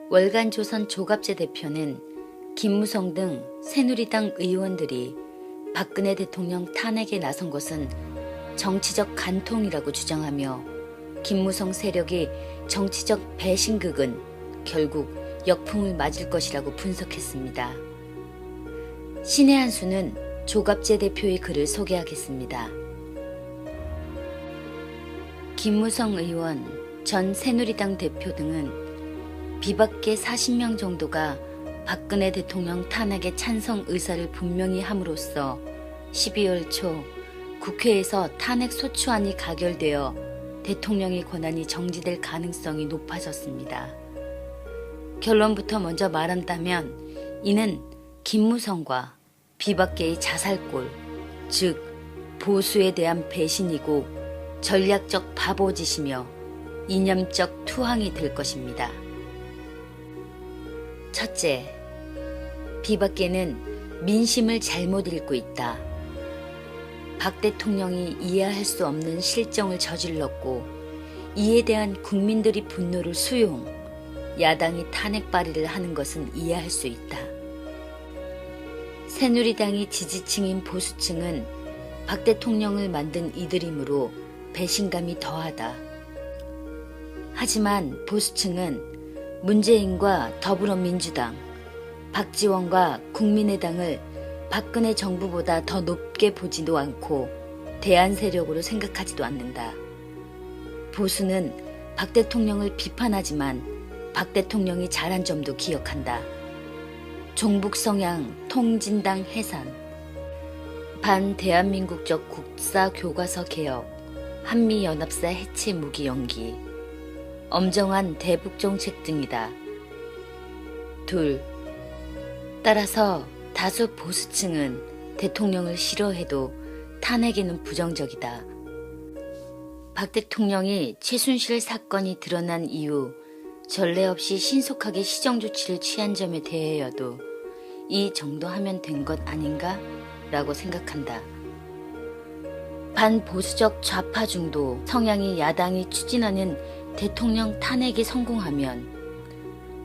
월간조선 조갑제 대표는 김무성 등 새누리당 의원들이 박근혜 대통령 탄핵에 나선 것은 정치적 간통이라고 주장하며 김무성 세력이 정치적 배신극은 결국 역풍을 맞을 것이라고 분석했습니다. 신의 한 수는 조갑제 대표의 글을 소개하겠습니다. 김무성 의원, 전 새누리당 대표 등은 비박계 40명 정도가 박근혜 대통령 탄핵에 찬성 의사를 분명히 함으로써 12월 초 국회에서 탄핵 소추안이 가결되어 대통령의 권한이 정지될 가능성이 높아졌습니다. 결론부터 먼저 말한다면 이는 김무성과 비박계의 자살골, 즉 보수에 대한 배신이고 전략적 바보짓이며 이념적 투항이 될 것입니다. 첫째, 비박계는 민심을 잘못 읽고 있다. 박 대통령이 이해할 수 없는 실정을 저질렀고 이에 대한 국민들의 분노를 수용, 야당이 탄핵 발의를 하는 것은 이해할 수 있다. 새누리당이 지지층인 보수층은 박 대통령을 만든 이들이므로 배신감이 더하다. 하지만 보수층은 문재인과 더불어민주당, 박지원과 국민의당을 박근혜 정부보다 더 높게 보지도 않고 대안 세력으로 생각하지도 않는다. 보수는 박 대통령을 비판하지만 박 대통령이 잘한 점도 기억한다. 종북 성향 통진당 해산, 반대한민국적 국사교과서 개혁, 한미연합사 해체 무기 연기, 엄정한 대북정책 등이다. 둘, 따라서 다수 보수층은 대통령을 싫어해도 탄핵에는 부정적이다. 박 대통령이 최순실 사건이 드러난 이후 전례 없이 신속하게 시정조치를 취한 점에 대해여도 이 정도 하면 된 것 아닌가? 라고 생각한다. 반보수적 좌파 중도 성향이 야당이 추진하는 대통령 탄핵에 성공하면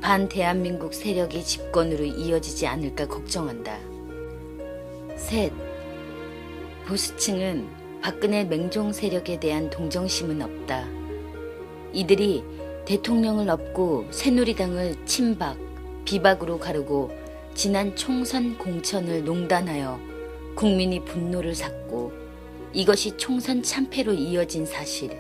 반대한민국 세력의 집권으로 이어지지 않을까 걱정한다. 셋, 보수층은 박근혜 맹종 세력에 대한 동정심은 없다. 이들이 대통령을 업고 새누리당을 친박, 비박으로 가르고 지난 총선 공천을 농단하여 국민이 분노를 샀고 이것이 총선 참패로 이어진 사실.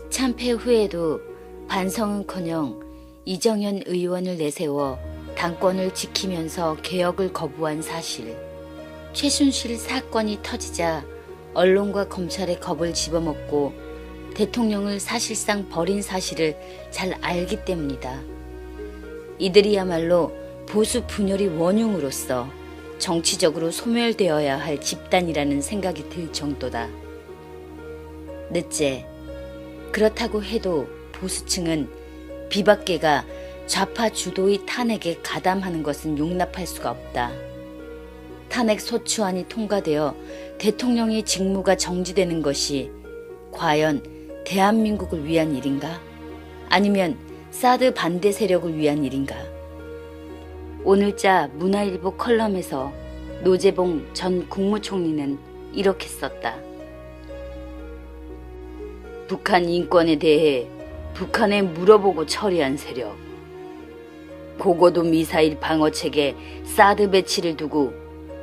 참패 후에도 반성은커녕 이정현 의원을 내세워 당권을 지키면서 개혁을 거부한 사실. 최순실 사건이 터지자 언론과 검찰의 겁을 집어먹고 대통령을 사실상 버린 사실을 잘 알기 때문이다. 이들이야말로 보수 분열의 원흉으로서 정치적으로 소멸되어야 할 집단이라는 생각이 들 정도다. 넷째, 그렇다고 해도 보수층은 비박계가 좌파 주도의 탄핵에 가담하는 것은 용납할 수가 없다. 탄핵 소추안이 통과되어 대통령의 직무가 정지되는 것이 과연 대한민국을 위한 일인가? 아니면 사드 반대 세력을 위한 일인가? 오늘자 문화일보 컬럼에서 노재봉 전 국무총리는 이렇게 썼다. 북한 인권에 대해 북한에 물어보고 처리한 세력, 고고도 미사일 방어체계 사드 배치를 두고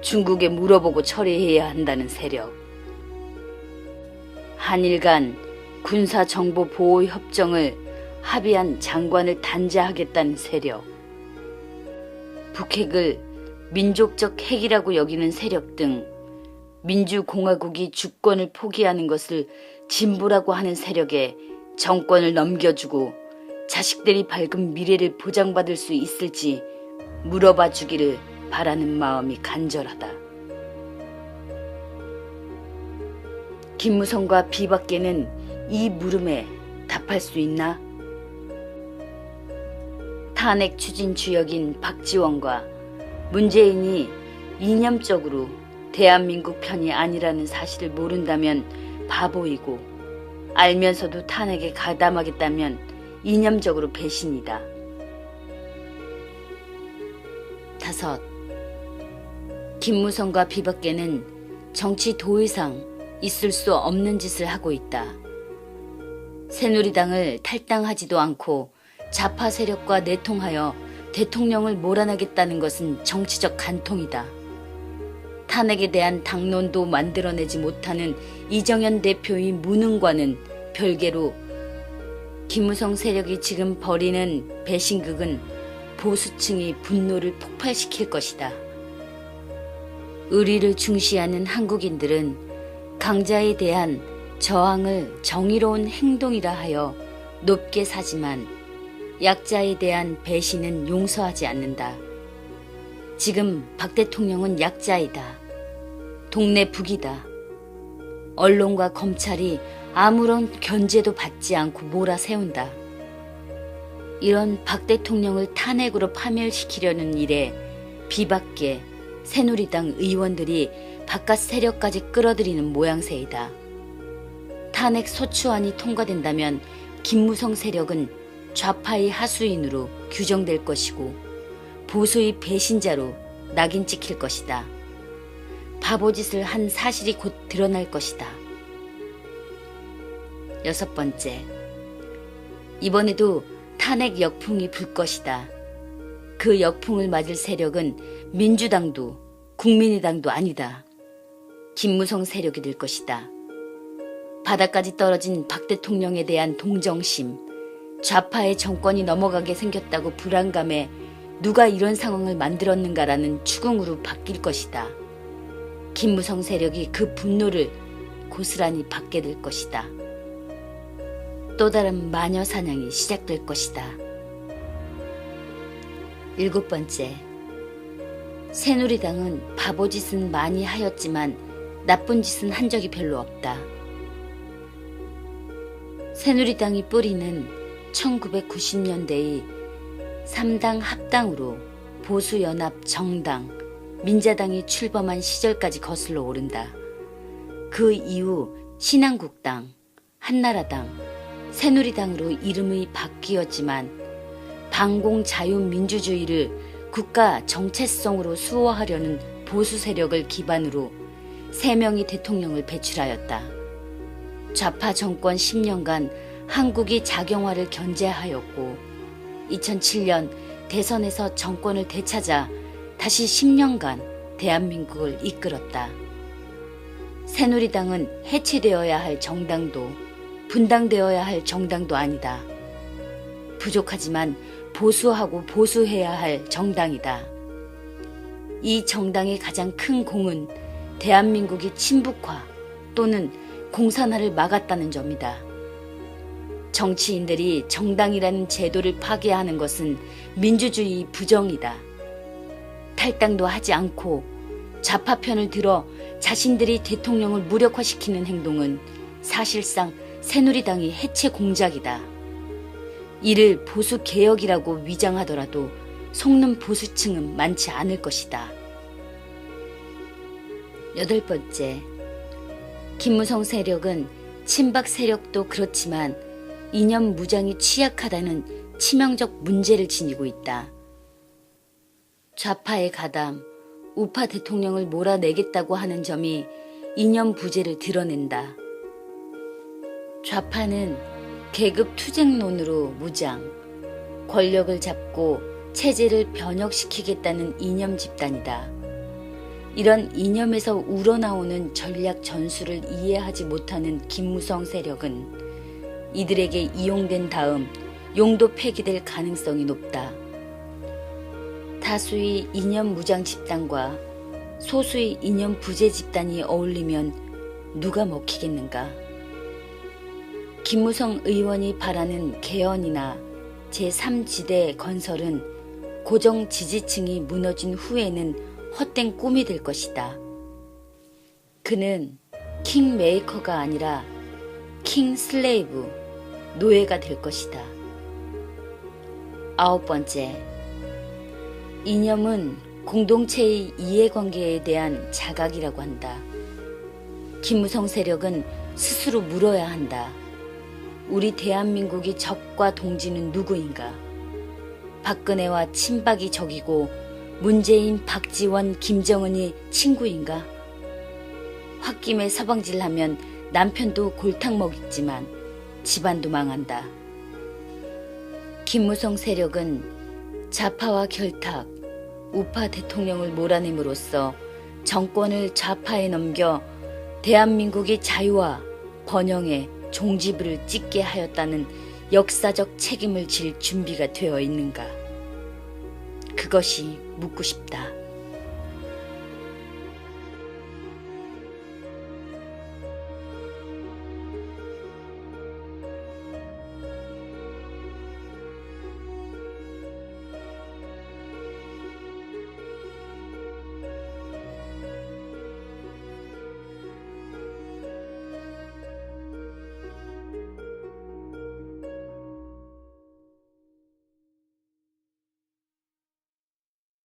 중국에 물어보고 처리해야 한다는 세력, 한일 간 군사정보보호협정을 합의한 장관을 단죄하겠다는 세력, 북핵을 민족적 핵이라고 여기는 세력 등 민주공화국이 주권을 포기하는 것을 진보라고 하는 세력에 정권을 넘겨주고 자식들이 밝은 미래를 보장받을 수 있을지 물어봐 주기를 바라는 마음이 간절하다. 김무성과 비박계는 이 물음에 답할 수 있나? 탄핵 추진 주역인 박지원과 문재인이 이념적으로 대한민국 편이 아니라는 사실을 모른다면 바보이고, 알면서도 탄핵에 가담하겠다면 이념적으로 배신이다. 다섯. 김무성과 비박계는 정치 도의상 있을 수 없는 짓을 하고 있다. 새누리당을 탈당하지도 않고 좌파 세력과 내통하여 대통령을 몰아내겠다는 것은 정치적 간통이다. 탄핵에 대한 당론도 만들어내지 못하는 이정현 대표의 무능과는 별개로 김무성 세력이 지금 벌이는 배신극은 보수층의 분노를 폭발시킬 것이다. 의리를 중시하는 한국인들은 강자에 대한 저항을 정의로운 행동이라 하여 높게 사지만 약자에 대한 배신은 용서하지 않는다. 지금 박 대통령은 약자이다. 동네 북이다. 언론과 검찰이 아무런 견제도 받지 않고 몰아세운다. 이런 박 대통령을 탄핵으로 파멸시키려는 일에 비박계, 새누리당 의원들이 바깥 세력까지 끌어들이는 모양새이다. 탄핵 소추안이 통과된다면 김무성 세력은 좌파의 하수인으로 규정될 것이고 보수의 배신자로 낙인 찍힐 것이다. 바보짓을 한 사실이 곧 드러날 것이다. 여섯 번째, 이번에도 탄핵 역풍이 불 것이다. 그 역풍을 맞을 세력은 민주당도 국민의당도 아니다. 김무성 세력이 될 것이다. 바닥까지 떨어진 박 대통령에 대한 동정심, 좌파의 정권이 넘어가게 생겼다고 불안감에 누가 이런 상황을 만들었는가라는 추궁으로 바뀔 것이다. 김무성 세력이 그 분노를 고스란히 받게 될 것이다. 또 다른 마녀 사냥이 시작될 것이다. 일곱 번째, 새누리당은 바보짓은 많이 하였지만 나쁜 짓은 한 적이 별로 없다. 새누리당이 뿌리는 1990년대의 3당 합당으로 보수연합 정당, 민자당이 출범한 시절까지 거슬러 오른다. 그 이후 신한국당, 한나라당, 새누리당으로 이름이 바뀌었지만 반공자유민주주의를 국가 정체성으로 수호하려는 보수 세력을 기반으로 3명의 대통령을 배출하였다. 좌파 정권 10년간 한국이 작용화를 견제하였고 2007년 대선에서 정권을 되찾아 다시 10년간 대한민국을 이끌었다. 새누리당은 해체되어야 할 정당도 분당되어야 할 정당도 아니다. 부족하지만 보수하고 보수해야 할 정당이다. 이 정당의 가장 큰 공은 대한민국의 친북화 또는 공산화를 막았다는 점이다. 정치인들이 정당이라는 제도를 파괴하는 것은 민주주의 부정이다. 탈당도 하지 않고 좌파 편을 들어 자신들이 대통령을 무력화시키는 행동은 사실상 새누리당의 해체 공작이다. 이를 보수개혁이라고 위장하더라도 속는 보수층은 많지 않을 것이다. 여덟 번째, 김무성 세력은 친박 세력도 그렇지만 이념 무장이 취약하다는 치명적 문제를 지니고 있다. 좌파의 가담, 우파 대통령을 몰아내겠다고 하는 점이 이념 부재를 드러낸다. 좌파는 계급 투쟁론으로 무장, 권력을 잡고 체제를 변혁시키겠다는 이념 집단이다. 이런 이념에서 우러나오는 전략 전술을 이해하지 못하는 김무성 세력은 이들에게 이용된 다음 용도 폐기될 가능성이 높다. 다수의 이념 무장 집단과 소수의 이념 부재 집단이 어울리면 누가 먹히겠는가? 김무성 의원이 바라는 개헌이나 제3지대 건설은 고정 지지층이 무너진 후에는 헛된 꿈이 될 것이다. 그는 킹메이커가 아니라 킹슬레이브, 노예가 될 것이다. 아홉 번째, 이념은 공동체의 이해관계에 대한 자각이라고 한다. 김무성 세력은 스스로 물어야 한다. 우리 대한민국의 적과 동지는 누구인가? 박근혜와 친박이 적이고 문재인, 박지원, 김정은이 친구인가? 홧김에 서방질하면 남편도 골탕 먹있지만 집안도 망한다. 김무성 세력은 좌파와 결탁, 우파 대통령을 몰아냄으로써 정권을 좌파에 넘겨 대한민국의 자유와 번영에 종지부를 찍게 하였다는 역사적 책임을 질 준비가 되어 있는가? 그것이 묻고 싶다.